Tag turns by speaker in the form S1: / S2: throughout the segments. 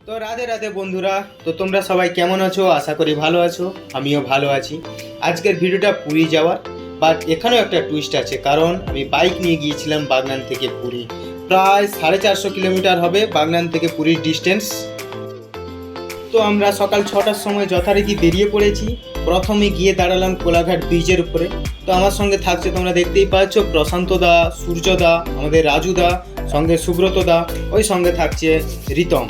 S1: তো রাধে রাধে বন্ধুরা। তো তোমরা সবাই কেমন আছো? আশা করি ভালো আছো, আমিও ভালো আছি। আজকের ভিডিওটা পুরী যাওয়ার, বাট এখানেও একটা টুইস্ট আছে, কারণ আমি বাইক নিয়ে গিয়েছিলাম বাগনান থেকে পুরী। প্রায় 450 কিলোমিটার হবে বাগনান থেকে পুরীর ডিস্টেন্স। তো আমরা সকাল 6টার সময় যথারীতি বেরিয়ে পড়েছি। প্রথমে গিয়ে দাঁড়ালাম কোলাঘাট ব্রিজের উপরে। তো আমার সঙ্গে থাকছে, তোমরা দেখতেই পাচ্ছ, প্রশান্ত দা, সূর্য দা, আমাদের রাজু দা, সঙ্গে সুব্রত দা, ওই সঙ্গে থাকছে রিতম।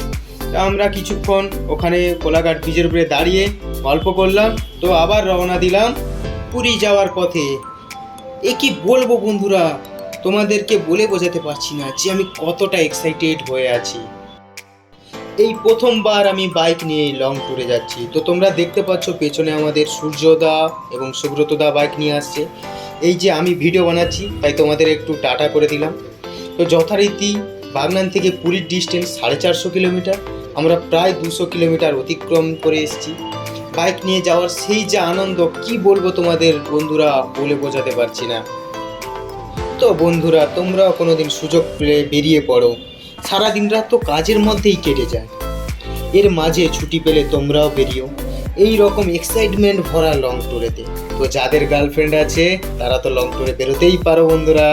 S1: তো আমরা কিছুক্ষণ ওখানে কোলাঘাট ব্রিজের উপরে দাঁড়িয়ে গল্প করলাম। তো আবার রওনা দিলাম পুরী যাওয়ার পথে। এ কি বলবো বন্ধুরা, তোমাদেরকে বলে বোঝাতে পারছি না যে আমি কতটা এক্সাইটেড হয়ে আছি। এই প্রথমবার আমি বাইক নিয়ে লং ট্যুরে যাচ্ছি। তো তোমরা দেখতে পাচ্ছ পেছনে আমাদের সূর্যদা এবং সুব্রতদা বাইক নিয়ে আসছে। এই যে আমি ভিডিও বানাচ্ছি, তাই তোমাদের একটু টাটা করে দিলাম। তো যথারীতি বাগনান থেকে পুরীর ডিস্টেন্স 450 কিলোমিটার, আমরা প্রায় 200 কিলোমিটার অতিক্রম করে এসেছি। বাইক নিয়ে যাওয়ার সেই যে আনন্দ, কি বলবো তোমাদের বন্ধুরা, বলে বোঝাতে পারছি না। তো বন্ধুরা, তোমরাও কোনোদিন সুযোগ পেলে বেরিয়ে পড়ো। সারাদিন রাত তো কাজের মধ্যেই কেটে যায়, এর মাঝে ছুটি পেলে তোমরাও বেরিও এই রকম এক্সাইটমেন্ট ভরা লং ট্যুরেতে। তো যাদের গার্লফ্রেন্ড আছে তারা তো লং ট্যুরে বেরোতেই পারো বন্ধুরা।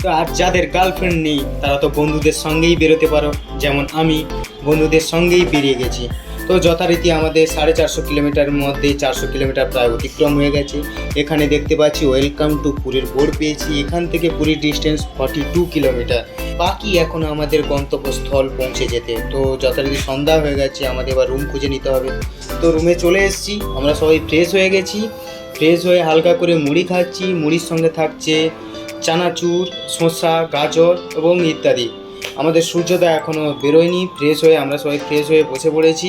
S1: তো আর যাদের গার্লফ্রেন্ড নেই তারা তো বন্ধুদের সঙ্গেই বেরোতে পারো, যেমন আমি বন্ধুদের সঙ্গেই বেরিয়ে গেছি। তো যথারীতি আমাদের 450 কিলোমিটারের মধ্যে 400 কিলোমিটার প্রায় অতিক্রম হয়ে গেছে। এখানে দেখতে পাচ্ছি ওয়েলকাম টু পুরীর বোর্ড পেয়েছি। এখান থেকে পুরীর ডিস্টেন্স 42 কিলোমিটার। বাকি এখন আমাদের গন্তব্যস্থল পৌঁছে যেতে। তো যথারীতি সন্ধ্যা হয়ে গেছে, আমাদের এবার রুম খুঁজে নিতে হবে। তো রুমে চলে এসেছি, আমরা সবাই ফ্রেশ হয়ে গেছি। ফ্রেশ হয়ে হালকা করে মুড়ি খাচ্ছি, মুড়ির সঙ্গে থাকছে চানাচুর, শসা, গাজর এবং ইত্যাদি। আমাদের সূর্যদা এখনও বেরোয়নি। ফ্রেশ হয়ে আমরা সবাই ফ্রেশ হয়ে বসে পড়েছি।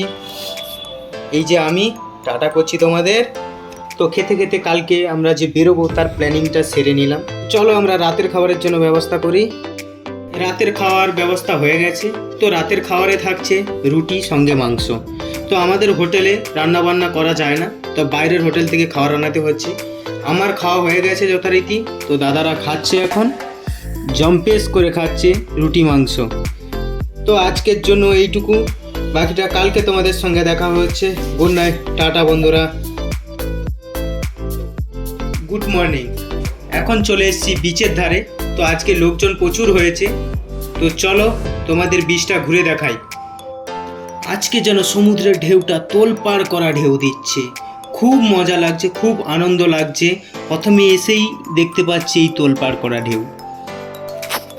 S1: এই যে আমি টাটা করছি তোমাদের। তো খেতে খেতে কালকে আমরা যে বেরোবো তার প্ল্যানিংটা সেরে নিলাম। চলো আমরা রাতের খাবারের জন্য ব্যবস্থা করি। রাতের খাওয়ার ব্যবস্থা হয়ে গেছে। তো রাতের খাবারে থাকছে রুটি সঙ্গে মাংস। তো আমাদের হোটেলে রান্না বান্না করা যায় না, তো বাইরের হোটেল থেকে খাবার আনাতে হচ্ছে। আমার খাওয়া হয়ে গেছে যথারীতি। তো দাদারা খাচ্ছে, এখন জম্পেস করে খাচ্ছে রুটি মাংস। তো আজকের জন্য এইটুকু, বাকিটা কালকে তোমাদের সঙ্গে দেখা হচ্ছে। গুড নাইট, টাটা বন্ধুরা, গুড মর্নিং। এখন চলে এসেছি বিচের ধারে। তো আজকে লোকজন প্রচুর হয়েছে। তো চলো তোমাদের বিচটা ঘুরে দেখাই। আজকে যেন সমুদ্রের ঢেউটা তোলপাড় করা ঢেউ দিচ্ছে, খুব মজা লাগছে, খুব আনন্দ লাগছে। প্রথমে এসেই দেখতে পাচ্ছি এই তোলপাড় করা ঢেউ।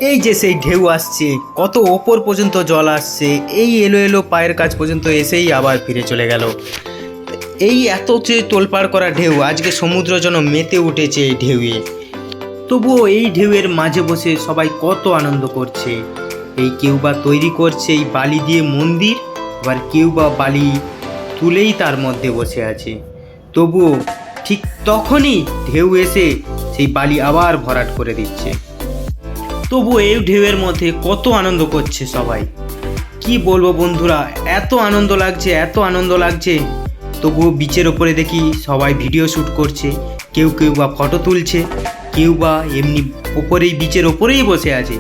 S1: এই যে সেই ঢেউ আসছে, কত ওপর পর্যন্ত জল আসছে, এই এলো এলো পায়ের কাছ পর্যন্ত এসেই আবার ফিরে চলে গেল। এই এত যে তোলপাড় করা ঢেউ, আজকে সমুদ্র যেন মেতে উঠেছে এই ঢেউয়ে। তবুও এই ঢেউয়ের মাঝে বসে সবাই কত আনন্দ করছে। এই কেউ বা তৈরি করছে এই বালি দিয়ে মন্দির, আবার কেউ বা বালি তুলেই তার মধ্যে বসে আছে। তবুও ঠিক তখনই ঢেউ এসে সেই বালি আবার ভরাট করে দিচ্ছে। তবু এই ঢেউয়ের মধ্যে কত আনন্দ করছে সবাই, কি বলবো বন্ধুরা, এত আনন্দ লাগছে, এত আনন্দ লাগছে। তবুও বিচের ওপরে দেখি সবাই ভিডিও শ্যুট করছে, কেউ কেউ বা ফটো তুলছে, কেউ বা এমনি ওপরেই বিচের ওপরেই বসে আছে।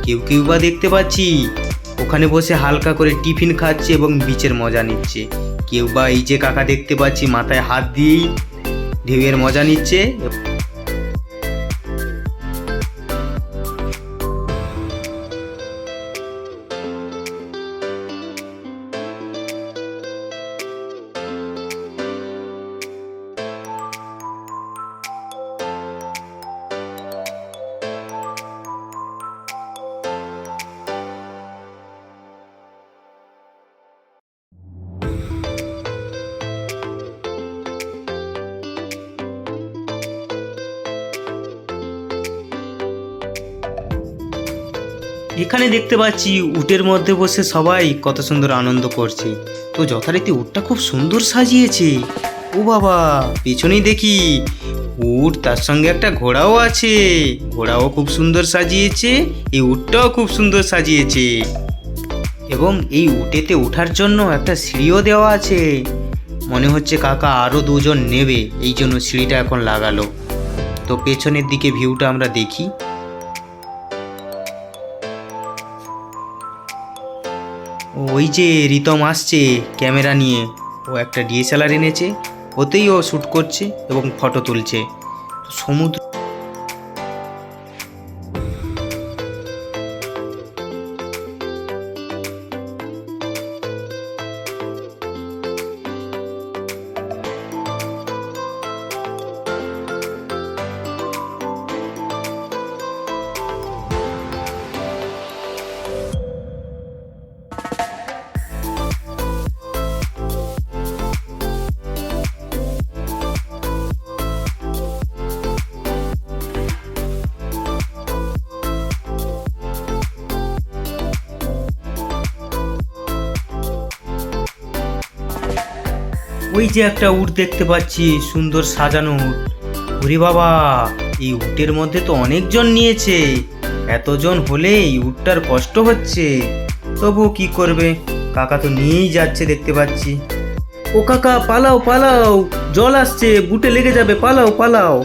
S1: কেউ কেউ বা দেখতে পাচ্ছি ওখানে বসে হালকা করে টিফিন খাচ্ছে এবং বিচের মজা নিচ্ছে। কেউ বা এই যে কাকা দেখতে পাচ্ছি মাথায় হাত দিয়েই ঢেউয়ের মজা নিচ্ছে। এখানে দেখতে পাচ্ছি উটের মধ্যে বসে সবাই কত সুন্দর আনন্দ করছে। তো যথারীতি উটটা খুব সুন্দর সাজিয়েছে। ও বাবা, পেছনেই দেখি উট, তার সঙ্গে একটা ঘোড়াও আছে। ঘোড়াও খুব সুন্দর সাজিয়েছে, এই উটটাও খুব সুন্দর সাজিয়েছে। এবং এই উটেতে ওঠার জন্য একটা সিঁড়িও দেওয়া আছে। মনে হচ্ছে কাকা আরও দুজন নেবে, এই জন্য সিঁড়িটা এখন লাগালো। তো পেছনের দিকে ভিউটা আমরা দেখি। ও ওই যে রিতম আসছে ক্যামেরা নিয়ে, ও একটা ডিএসএলআর এনেছে, ওতেই ও শ্যুট করছে এবং ফটো তুলছে। সমুদ্র ওই যে একটা উট দেখতে পাচ্ছি, সুন্দর সাজানো উট। ওরে বাবা, এই উটের মধ্যে তো অনেকজন নিয়েছে। এতজন হলে এই উটটার কষ্ট হচ্ছে, তবু কি করবে, কাকা তো নিয়েই যাচ্ছে দেখতে পাচ্ছি। ও কাকা পালাও পালাও, জল আসছে, বুটে লেগে যাবে, পালাও পালাও।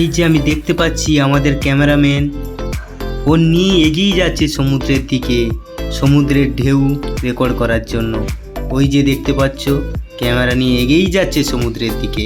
S1: এই যে আমি দেখতে পাচ্ছি আমাদের ক্যামেরাম্যান, ও নিয়ে এগিয়ে যাচ্ছে সমুদ্রের দিকে, সমুদ্রের ঢেউ রেকর্ড করার জন্য। ওই যে দেখতে পাচ্ছ, ক্যামেরা নিয়ে এগিয়েই যাচ্ছে সমুদ্রের দিকে।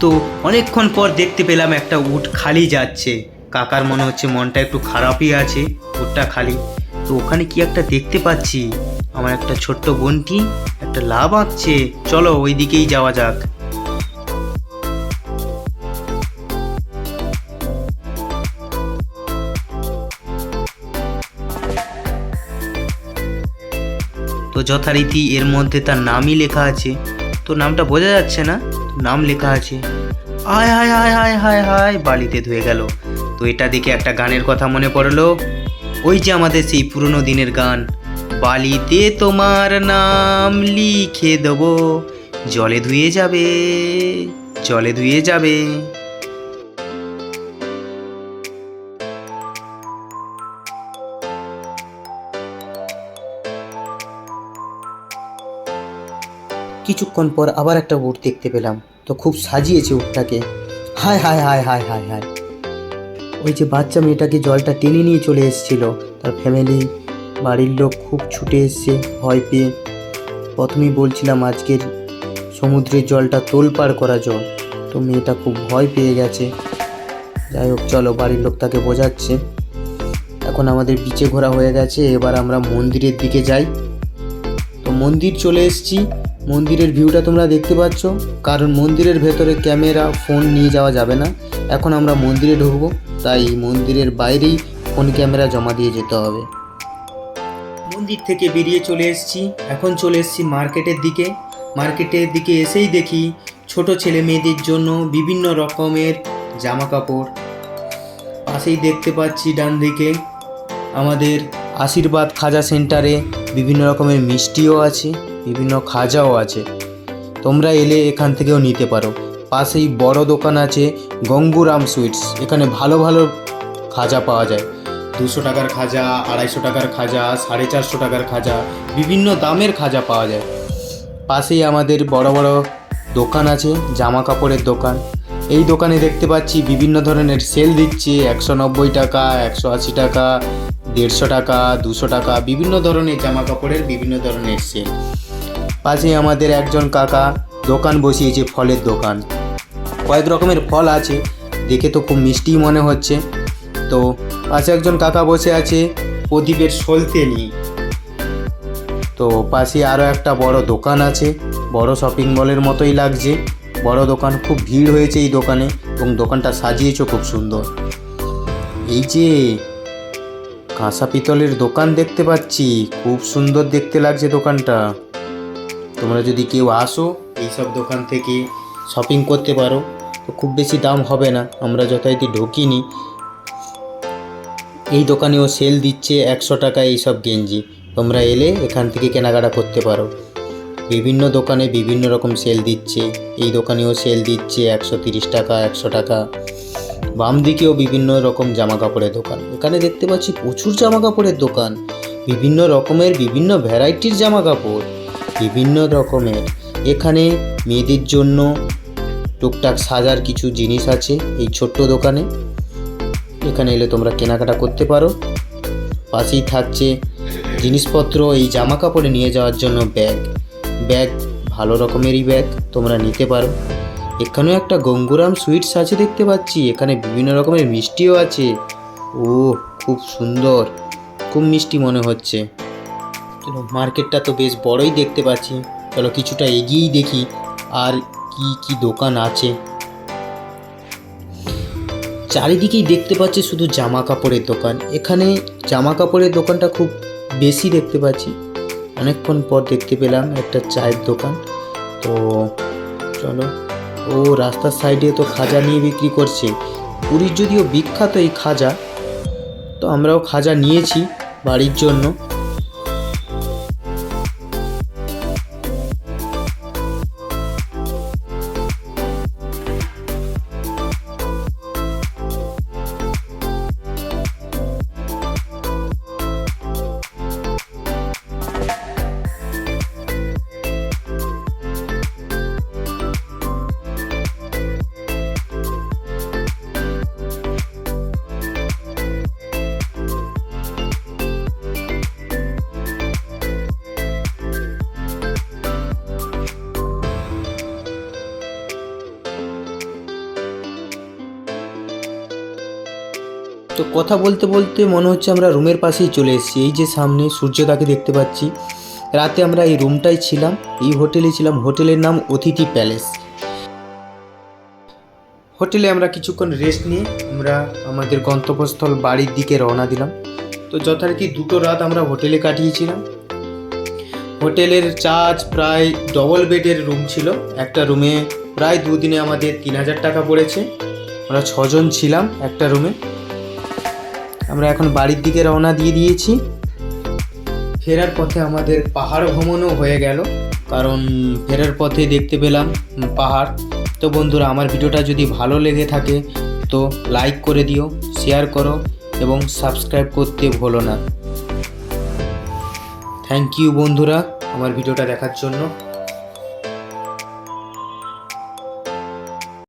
S1: তো অনেকক্ষণ পর দেখতে পেলাম একটা উট খালি যাচ্ছে। কাকার মনে হচ্ছে মনটা একটু খারাপই আছে, উটটা খালি। তো ওখানে কি একটা দেখতে পাচ্ছি, আমার একটা ছোট্ট বোনটি একটা লাভ আঁকছে, চলো ওই দিকেই যাওয়া যাক। তো যথারীতি এর মধ্যে তার নামই লেখা আছে, তো নামটা বোঝা যাচ্ছে না, নাম লেখা আছে। হায় হায় হায় হায় হায় হায়, বালিতে ধুয়ে গেল। তো এটা দেখে একটা গানের কথা মনে পড়লো, ওই যে আমাদের সেই পুরনো দিনের গান, বালিতে তোমার নাম লিখে দেবো, জলে ধুয়ে যাবে, জলে ধুয়ে যাবে। কিছুক্ষণ পর আবার একটা উট দেখতে পেলাম, তো খুব সাজিয়েছে উটটাকে। হায় হায় হায় হায় হায় হায়, ওই যে বাচ্চা মেয়েটাকে জলটা টেনে নিয়ে চলে এসেছিল, তার ফ্যামিলি বাড়ির লোক খুব ছুটে এসছে ভয় পেয়ে। প্রথমেই বলছিলাম আজকের সমুদ্রের জলটা তোলপাড় করা জল, তো মেয়েটা খুব ভয় পেয়ে গেছে। যাই হোক, চলো, বাড়ির লোক তাকে বোঝাচ্ছে। এখন আমাদের বিচে ঘোরা হয়ে গেছে, এবার আমরা মন্দিরের দিকে যাই। তো মন্দির চলে এসেছি, মন্দিরের ভিউটা তোমরা দেখতে পাচ্ছ, কারণ মন্দিরের ভেতরে ক্যামেরা ফোন নিয়ে যাওয়া যাবে না। এখন আমরা মন্দিরে ঢুকবো, তাই মন্দিরের বাইরেই ফোন ক্যামেরা জমা দিয়ে যেতে হবে। মন্দির থেকে বেরিয়ে চলে এসেছি, এখন চলে এসেছি মার্কেটের দিকে। মার্কেটের দিকে এসেই দেখি ছোট ছেলে মেয়েদের জন্য বিভিন্ন রকমের জামা কাপড়। পাশেই দেখতে পাচ্ছি ডান দিকে আমাদের আশীর্বাদ খাজা সেন্টারে বিভিন্ন রকমের মিষ্টিও আছে, বিভিন্ন খাজাও আছে, তোমরা এলে এখান থেকেও নিতে পারো। পাশেই বড় দোকান আছে গঙ্গুরাম সুইটস, এখানে ভালো ভালো খাজা পাওয়া যায়, 200 টাকার খাজা, 250 টাকার খাজা, 450 টাকার খাজা, বিভিন্ন দামের খাজা পাওয়া যায়। পাশেই আমাদের বড় বড় দোকান আছে, জামা কাপড়ের দোকান। এই দোকানে দেখতে পাচ্ছি বিভিন্ন ধরনের সেল দিচ্ছে, 190 টাকা, 180 টাকা, 150 টাকা, 200 টাকা, বিভিন্ন ধরনের জামা কাপড়ের বিভিন্ন ধরনের সেল। পাশেই আমাদের একজন কাকা দোকান বসিয়েছে, ফলের দোকান। কয়েক রকমের ফল আছে, দেখে তো খুব মিষ্টি মনে হচ্ছে। তো পাশে একজন কাকা বসে আছে প্রদীপের সলতে নিয়ে। তো পাশে আরও একটা বড় দোকান আছে, বড় শপিং মলের মতোই লাগছে, বড় দোকান। খুব ভিড় হয়েছে এই দোকানে এবং দোকানটা সাজিয়েছো খুব সুন্দর। এই যে কাঁসা পিতলের দোকান দেখতে পাচ্ছি, খুব সুন্দর দেখতে লাগছে দোকানটা। তোমরা যদি কেউ আসো এইসব দোকান থেকে শপিং করতে পারো, তো খুব বেশি দাম হবে না। আমরা যথারীতি ঢুকিনি। এই দোকানেও সেল দিচ্ছে 100 টাকা এইসব গেঞ্জি। তোমরা এলে এখান থেকে কেনাকাটা করতে পারো। বিভিন্ন দোকানে বিভিন্ন রকম সেল দিচ্ছে, এই দোকানেও সেল দিচ্ছে 130 টাকা, 100 টাকা। বাম দিকেও বিভিন্ন রকম জামা কাপড়ের দোকান। এখানে দেখতে পাচ্ছি প্রচুর জামা কাপড়ের দোকান, বিভিন্ন রকমের বিভিন্ন ভ্যারাইটির জামা কাপড়, বিভিন্ন রকমের। এখানে মেয়েদের জন্য টুকটাক সাজার কিছু জিনিস আছে এই ছোট্ট দোকানে। এখানে এলে তোমরা কেনাকাটা করতে পারো। পাশেই থাকছে জিনিসপত্র, এই জামা কাপড়ে নিয়ে যাওয়ার জন্য ব্যাগ ভালো রকমেরই ব্যাগ তোমরা নিতে পারো। এখানেও একটা গঙ্গুরাম সুইটস আছে দেখতে পাচ্ছি, এখানে বিভিন্ন রকমের মিষ্টিও আছে। ও খুব সুন্দর, খুব মিষ্টি মনে হচ্ছে। চলো, মার্কেটটা তো বেশ বড়ই দেখতে পাচ্ছি। চলো কিছুটা এগিয়েই দেখি আর কি কি দোকান আছে। চারিদিকেই দেখতে পাচ্ছি শুধু জামা কাপড়ের দোকান। এখানে জামা কাপড়ের দোকানটা খুব বেশি দেখতে পাচ্ছি। অনেকক্ষণ পর দেখতে পেলাম একটা চায়ের দোকান। তো চলো, ও রাস্তার সাইডে তো খাজা নিয়ে বিক্রি করছে। পুরীর যদিও বিখ্যাত এই খাজা, তো আমরাও খাজা নিয়েছি বাড়ির জন্য। তো কথা বলতে বলতে মনে হচ্ছে আমরা রুমের পাশেই চলে এসেছি। এই যে সামনে সূর্যটাকে দেখতে পাচ্ছি। রাতে আমরা এই রুমটাই ছিলাম, এই হোটেলে ছিলাম। হোটেলের নাম অতিথি প্যালেস। হোটেলে আমরা কিছুক্ষণ রেস্ট নিয়ে আমরা আমাদের গন্তব্যস্থল বাড়ির দিকে রওনা দিলাম। তো যথারীতি 2টো রাত আমরা হোটেলে কাটিয়েছিলাম। হোটেলের চার্জ প্রায় ডবল বেডের রুম ছিল। একটা রুমে প্রায় 2 দিনে আমাদের 3000 টাকা পড়েছে। আমরা 6 জন ছিলাম একটা রুমে। আমরা এখন বাড়ির দিকে রওনা দিয়ে দিয়েছি। ফেরার পথে আমাদের পাহাড় ভ্রমণও হয়ে গেল, কারণ ফেরার পথে দেখতে পেলাম পাহাড়। তো বন্ধুরা, আমার ভিডিওটা যদি ভালো লেগে থাকে তো লাইক করে দিও, শেয়ার করো এবং সাবস্ক্রাইব করতে ভুলো না। থ্যাংক ইউ বন্ধুরা আমার ভিডিওটা দেখার জন্য।